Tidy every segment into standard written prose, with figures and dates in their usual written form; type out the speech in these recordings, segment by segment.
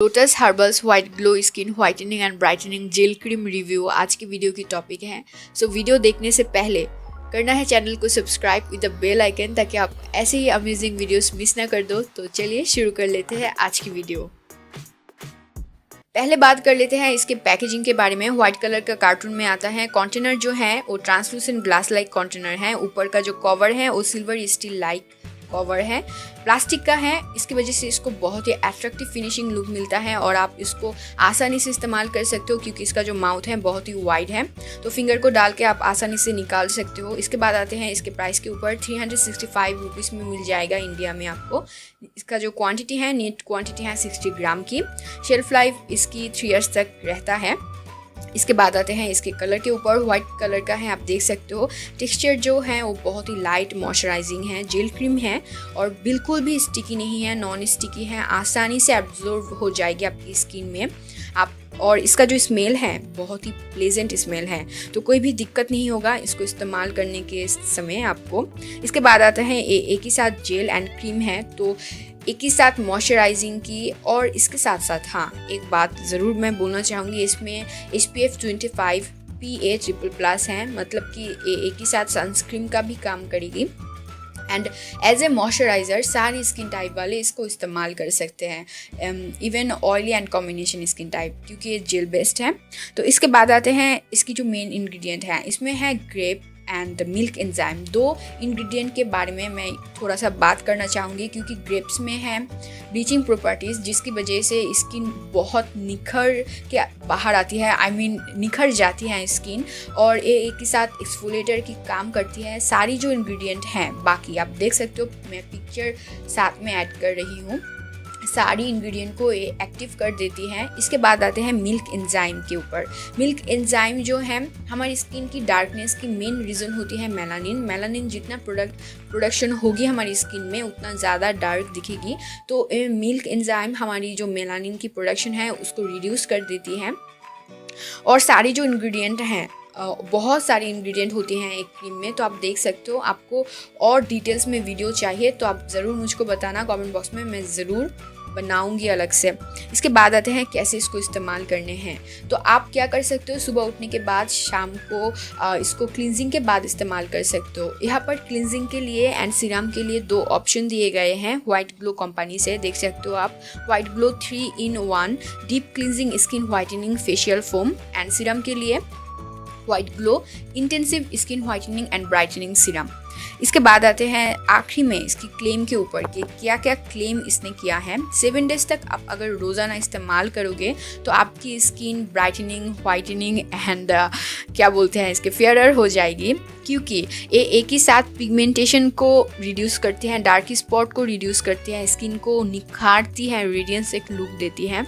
Lotus herbals white glow skin whitening and brightening gel cream review आज की video की topic है। So video देखने से पहले करना है चैनल को subscribe with the bell icon ताकि आप ऐसे ही अमेजिंग वीडियोस मिस ना कर दो। तो चलिए शुरू कर लेते हैं आज की वीडियो। पहले बात कर लेते हैं इसके पैकेजिंग के बारे में। व्हाइट कलर का कार्टून में आता है। कंटेनर जो है वो ट्रांसलूसेंट ग्लास लाइक कंटेनर है। ऊपर का जो कवर है वो सिल्वर स्टील लाइक कवर है, प्लास्टिक का है। इसकी वजह से इसको बहुत ही अट्रैक्टिव फिनिशिंग लुक मिलता है और आप इसको आसानी से इस्तेमाल कर सकते हो क्योंकि इसका जो माउथ है बहुत ही वाइड है, तो फिंगर को डाल के आप आसानी से निकाल सकते हो। इसके बाद आते हैं इसके प्राइस के ऊपर। 365 रुपीज़ में मिल जाएगा इंडिया में आपको। इसका जो क्वांटिटी है, नेट क्वांटिटी है 60 ग्राम की। शेल्फ लाइफ इसकी 3 ईयर्स तक रहता है। इसके बाद आते हैं इसके कलर के ऊपर। व्हाइट कलर का है, आप देख सकते हो। टेक्सचर जो है वो बहुत ही लाइट मॉइस्चराइजिंग है, जेल क्रीम है और बिल्कुल भी स्टिकी नहीं है, नॉन स्टिकी है, आसानी से एब्जॉर्ब हो जाएगी आपकी स्किन में। आप और इसका जो स्मेल है बहुत ही प्लेजेंट स्मेल है, तो कोई भी दिक्कत नहीं होगा इसको इस्तेमाल करने के समय आपको। इसके बाद आता है एक ही साथ जेल एंड क्रीम है, तो एक ही साथ मॉइस्चराइजिंग की। और इसके साथ साथ हाँ, एक बात ज़रूर मैं बोलना चाहूँगी, इसमें SPF 25 PA++ है, मतलब कि एक ही साथ सनस्क्रीन का भी काम करेगी। एंड एज ए मॉइस्चराइज़र सारी स्किन टाइप वाले इसको इस्तेमाल कर सकते हैं, even oily and combination skin type, क्योंकि ये जेल बेस्ड है। तो इसके बाद आते हैं इसकी जो मेन इंग्रेडिएंट है, इसमें है grape and milk enzyme. 2 ingredient के बारे में मैं थोड़ा सा बात करना चाहूँगी क्योंकि ग्रेप्स में है ब्लीचिंग प्रॉपर्टीज़, जिसकी वजह से स्किन बहुत निखर के बाहर आती है, निखर जाती है स्किन, और ये एक ही साथ एक्सफोलिएटर की काम करती है। सारी जो इंग्रेडिएंट हैं बाकी आप देख सकते हो, मैं पिक्चर साथ में ऐड कर रही हूँ, सारी इंग्रेडिएंट को ये एक्टिव कर देती हैं। इसके बाद आते हैं मिल्क एंजाइम के ऊपर। मिल्क एंजाइम जो है हमारी स्किन की डार्कनेस की मेन रीज़न होती है मेलानिन। मेलानिन जितना प्रोडक्शन होगी हमारी स्किन में उतना ज़्यादा डार्क दिखेगी, तो मिल्क एंजाइम हमारी जो मेलानिन की प्रोडक्शन है उसको रिड्यूस कर देती है। और सारी जो इंग्रेडिएंट हैं, बहुत सारी इंग्रेडिएंट होती हैं एक क्रीम में, तो आप देख सकते हो। आपको और डिटेल्स में वीडियो चाहिए तो आप ज़रूर मुझको बताना कमेंट बॉक्स में, मैं ज़रूर बनाऊंगी अलग से। इसके बाद आते हैं कैसे इसको इस्तेमाल करने हैं। तो आप क्या कर सकते हो, सुबह उठने के बाद शाम को इसको क्लींजिंग के बाद इस्तेमाल कर सकते हो। यहाँ पर क्लींजिंग के लिए एंड सीरम के लिए 2 ऑप्शन दिए गए हैं व्हाइट ग्लो कंपनी से, देख सकते हो आप। White glow 3-in-1 deep cleansing skin whitening facial foam, and serum के लिए white glow intensive skin whitening and brightening serum. इसके बाद आते हैं आखिरी में इसकी क्लेम के ऊपर कि क्या क्या क्लेम इसने किया है। 7 डेज तक आप अगर रोज़ाना इस्तेमाल करोगे तो आपकी स्किन ब्राइटनिंग, व्हाइटनिंग एंड क्या बोलते हैं इसके फेयरर हो जाएगी, क्योंकि ये एक ही साथ पिगमेंटेशन को रिड्यूस करती हैं, डार्क स्पॉट को रिड्यूस करती हैं, स्किन को निखारती है, रेडियंस एक लुक देती है।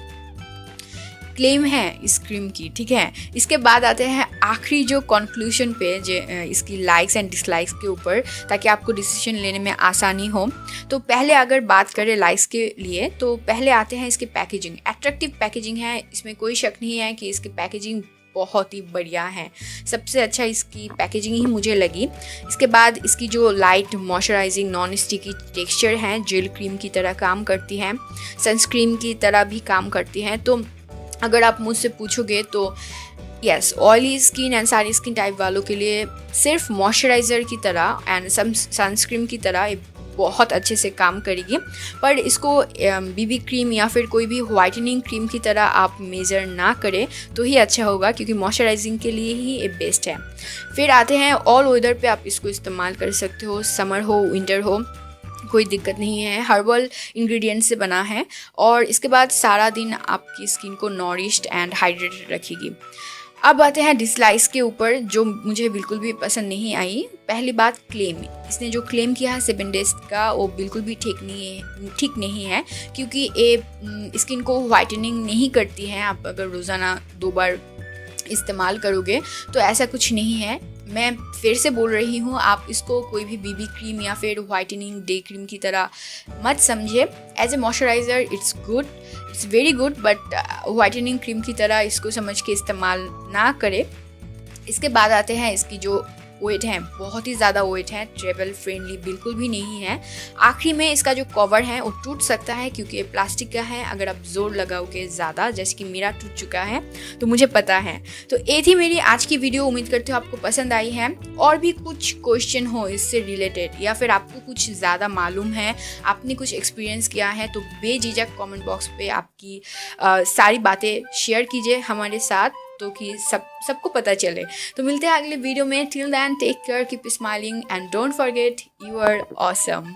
क्लेम है इस क्रीम की, ठीक है। इसके बाद आते हैं आखिरी जो कंक्लूजन पे, जो इसकी लाइक्स एंड डिसलाइक्स के ऊपर, ताकि आपको डिसीजन लेने में आसानी हो। तो पहले अगर बात करें लाइक्स के लिए, तो पहले आते हैं इसके पैकेजिंग। अट्रैक्टिव पैकेजिंग है, इसमें कोई शक नहीं है कि इसकी पैकेजिंग बहुत ही बढ़िया है। सबसे अच्छा इसकी पैकेजिंग ही मुझे लगी। इसके बाद इसकी जो light moisturising non sticky texture है, जेल क्रीम की तरह काम करती है, सनस्क्रीन की तरह भी काम करती है। तो अगर आप मुझसे पूछोगे तो यस, ऑयली स्किन एंड सारी स्किन टाइप वालों के लिए सिर्फ मॉइस्चराइज़र की तरह एंड सनस्क्रीन की तरह ये बहुत अच्छे से काम करेगी। पर इसको BB क्रीम या फिर कोई भी वाइटनिंग क्रीम की तरह आप मेज़र ना करें तो ही अच्छा होगा, क्योंकि मॉइस्चराइजिंग के लिए ही ये बेस्ट है। फिर आते हैं ऑल वेदर पे आप इसको इस्तेमाल कर सकते हो, समर हो विंटर हो, कोई दिक्कत नहीं है। हर्बल इंग्रेडिएंट से बना है और इसके बाद सारा दिन आपकी स्किन को नॉरिश्ड एंड हाइड्रेटेड रखेगी। अब आते हैं डिसलाइक्स के ऊपर, जो मुझे बिल्कुल भी पसंद नहीं आई। पहली बात क्लेम, इसने जो क्लेम किया है 7 डेज का, वो बिल्कुल भी ठीक नहीं है, क्योंकि ये स्किन को वाइटनिंग नहीं करती है। आप अगर रोज़ाना 2 बार इस्तेमाल करोगे तो ऐसा कुछ नहीं है। मैं फिर से बोल रही हूँ, आप इसको कोई भी BB क्रीम या फिर वाइटनिंग डे क्रीम की तरह मत समझे। As a moisturizer it's good, it's very good, but whitening cream की तरह इसको समझ के इस्तेमाल ना करें। इसके बाद आते हैं इसकी जो वेट है, बहुत ही ज़्यादा वेट है, ट्रेवल फ्रेंडली बिल्कुल भी नहीं है। आखिरी में इसका जो कवर है वो टूट सकता है क्योंकि ये प्लास्टिक का है, अगर आप जोर लगाओगे ज़्यादा, जैसे कि मेरा टूट चुका है तो मुझे पता है। तो ये थी मेरी आज की वीडियो, उम्मीद करती हूँ आपको पसंद आई है। और भी कुछ क्वेश्चन हो इससे रिलेटेड या फिर आपको कुछ ज़्यादा मालूम है, आपने कुछ एक्सपीरियंस किया है, तो बेझिझक कमेंट बॉक्स पे आपकी सारी बातें शेयर कीजिए हमारे साथ, तो कि सबको पता चले। तो मिलते हैं अगले वीडियो में। Till then take care, keep smiling and don't forget you are awesome.